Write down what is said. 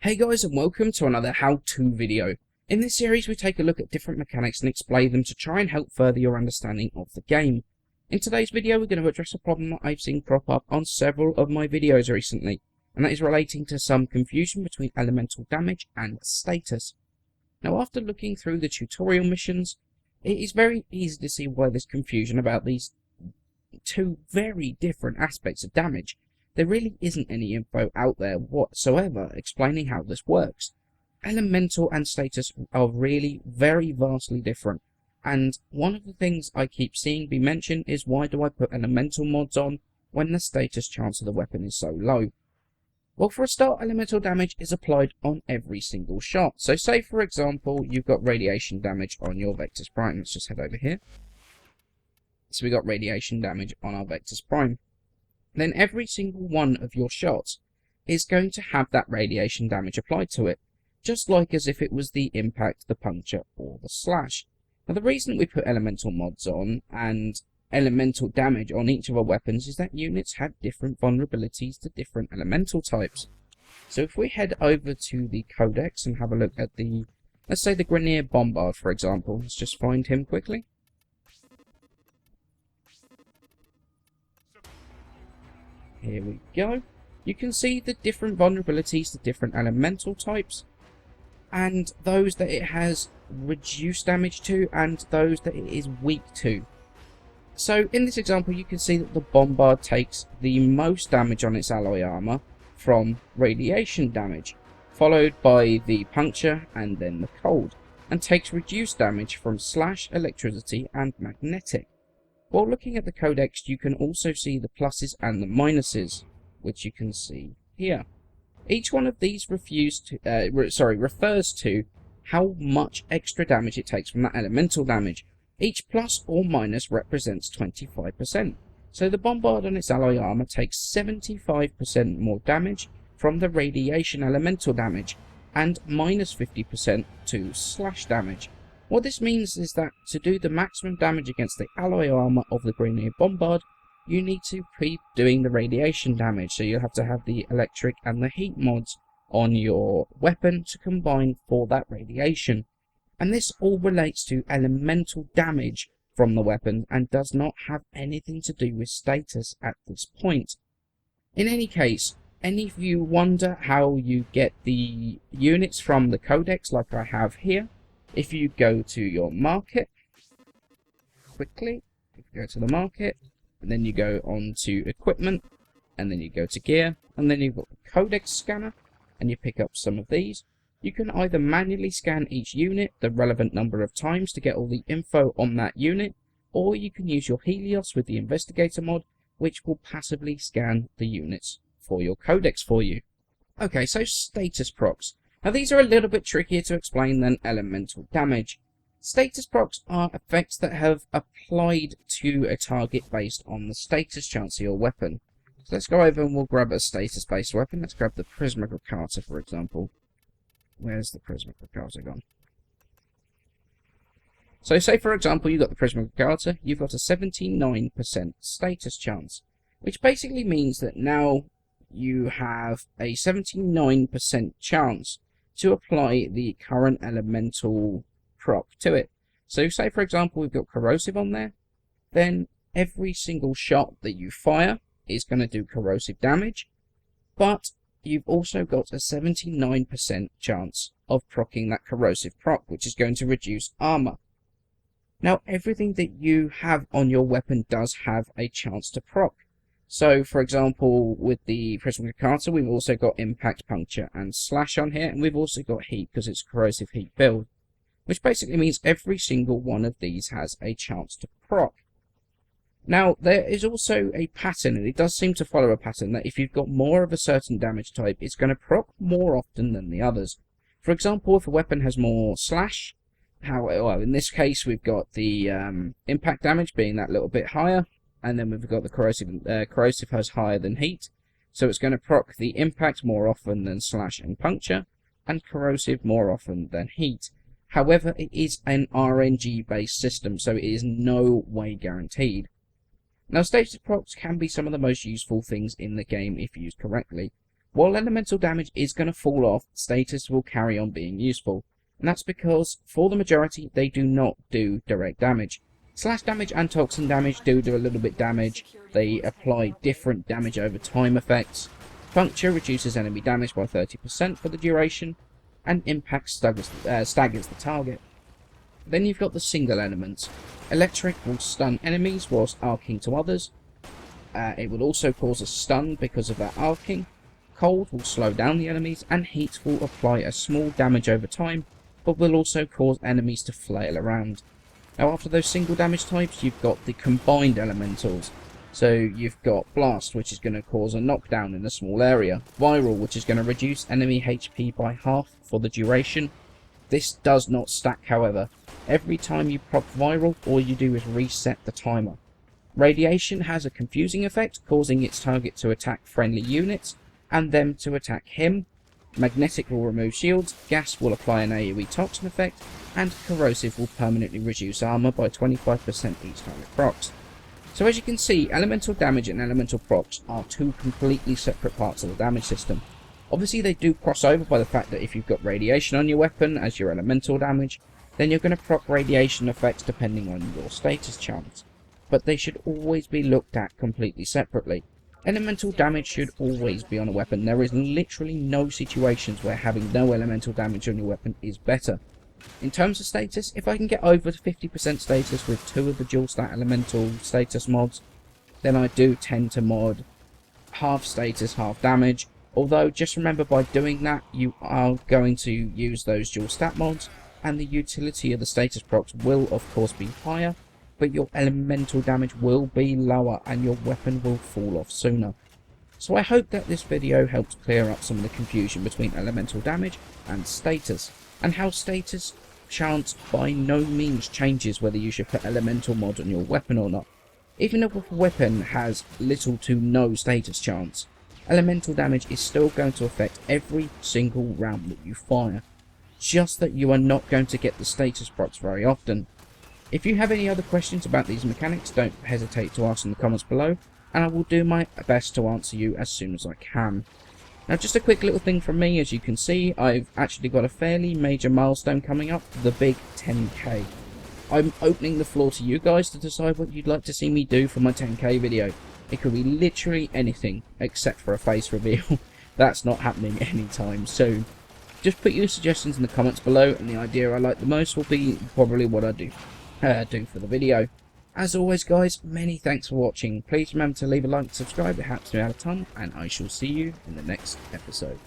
Hey guys, and welcome to another how-to video. In this series we take a look at different mechanics and explain them to try and help further your understanding of the game. In today's video we're going to address a problem that I've seen crop up on several of my videos recently, and that is relating to some confusion between elemental damage and status. Now, after looking through the tutorial missions, it is very easy to see why there's confusion about these two very different aspects of damage. There really isn't any info out there whatsoever explaining how this works. Elemental and status are really very vastly different, and one of the things I keep seeing be mentioned is, why do I put elemental mods on when the status chance of the weapon is so low? Well, for a start, elemental damage is applied on every single shot. So say for example you've got radiation damage on your Vectus Prime. Let's just head over here. So we got radiation damage on our Vectus Prime. Then every single one of your shots is going to have that radiation damage applied to it, just like as if it was the impact, the puncture, or the slash. Now, the reason we put elemental mods on and elemental damage on each of our weapons is that units have different vulnerabilities to different elemental types. So if we head over to the Codex and have a look at the, let's say the Grineer Bombard for example, let's just find him quickly. Here we go. You can see the different vulnerabilities to different elemental types, and those that it has reduced damage to, and those that it is weak to. So in this example you can see that the Bombard takes the most damage on its alloy armor from radiation damage, followed by the puncture and then the cold, and takes reduced damage from slash, electricity and magnetic. While looking at the Codex, you can also see the pluses and the minuses, which you can see here. Each one of these refers to how much extra damage it takes from that elemental damage. Each plus or minus represents 25%. So the Bombard on its alloy armor takes 75% more damage from the radiation elemental damage, and minus 50% to slash damage. What this means is that to do the maximum damage against the alloy armor of the Grineer Bombard, you need to keep doing the radiation damage, so you'll have to have the electric and the heat mods on your weapon to combine for that radiation. And this all relates to elemental damage from the weapon and does not have anything to do with status at this point. In any case, any of you wonder how you get the units from the Codex like I have here, if you go to your market, quickly, you go to the market, and then you go on to equipment, and then you go to gear, and then you've got the Codex scanner, and you pick up some of these. You can either manually scan each unit the relevant number of times to get all the info on that unit, or you can use your Helios with the Investigator mod, which will passively scan the units for your Codex for you. Okay, so status procs. Now these are a little bit trickier to explain than elemental damage. Status procs are effects that have applied to a target based on the status chance of your weapon. So let's go over and we'll grab a status based weapon. Let's grab the Prismagricator for example. Where's the Prismagricator gone? So say for example you've got the Prismagricator, you've got a 79% status chance, which basically means that now you have a 79% chance to apply the current elemental proc to it. So say for example we've got corrosive on there, then every single shot that you fire is going to do corrosive damage, but you've also got a 79% chance of proccing that corrosive proc, which is going to reduce armor. Now everything that you have on your weapon does have a chance to proc. So, for example, with the Prismagricator, we've also got impact, puncture, and slash on here, and we've also got heat because it's a corrosive heat build, which basically means every single one of these has a chance to proc. Now, there is also a pattern, and it does seem to follow a pattern, that if you've got more of a certain damage type, it's going to proc more often than the others. For example, if a weapon has more slash, well, in this case, we've got the impact damage being that little bit higher, and then we've got the corrosive has higher than heat, so it's going to proc the impact more often than slash and puncture, and corrosive more often than heat. However, it is an RNG based system, so it is no way guaranteed. Now, status procs can be some of the most useful things in the game if used correctly, While elemental damage is going to fall off, status will carry on being useful. And that's because, for the majority, they do not do direct damage. Slash damage and toxin damage do a little bit damage. They apply different damage over time effects. Puncture reduces enemy damage by 30% for the duration, and impact staggers the target. Then you've got the single elements. Electric will stun enemies whilst arcing to others. It will also cause a stun because of that arcing. Cold will slow down the enemies, and heat will apply a small damage over time, but will also cause enemies to flail around. Now after those single damage types, you've got the combined elementals. So you've got Blast, which is going to cause a knockdown in a small area. Viral, which is going to reduce enemy HP by half for the duration. This does not stack, however. Every time you proc Viral, all you do is reset the timer. Radiation has a confusing effect, causing its target to attack friendly units, and them to attack him. Magnetic will remove shields, Gas will apply an AoE toxin effect, and Corrosive will permanently reduce armor by 25% each time it procs. So as you can see, elemental damage and elemental procs are two completely separate parts of the damage system. Obviously they do cross over by the fact that if you've got radiation on your weapon as your elemental damage, then you're going to proc radiation effects depending on your status chance. But they should always be looked at completely separately. Elemental damage should always be on a weapon. There is literally no situations where having no elemental damage on your weapon is better. In terms of status, if I can get over 50% status with 2 of the dual stat elemental status mods, then I do tend to mod half status, half damage. Although, just remember, by doing that, you are going to use those dual stat mods, and the utility of the status procs will, of course, be higher, but your elemental damage will be lower, and your weapon will fall off sooner. So I hope that this video helps clear up some of the confusion between elemental damage and status, and how status chance by no means changes whether you should put elemental mod on your weapon or not. Even if a weapon has little to no status chance, elemental damage is still going to affect every single round that you fire, just that you are not going to get the status procs very often. If you have any other questions about these mechanics, don't hesitate to ask in the comments below, and I will do my best to answer you as soon as I can. Now just a quick little thing from me, as you can see, I've actually got a fairly major milestone coming up, the big 10k. I'm opening the floor to you guys to decide what you'd like to see me do for my 10k video. It could be literally anything, except for a face reveal. That's not happening anytime soon. Just put your suggestions in the comments below, and the idea I like the most will be probably what I do for the video. As always guys, many thanks for watching. Please remember to leave a like and subscribe, it helps me out a ton, and I shall see you in the next episode.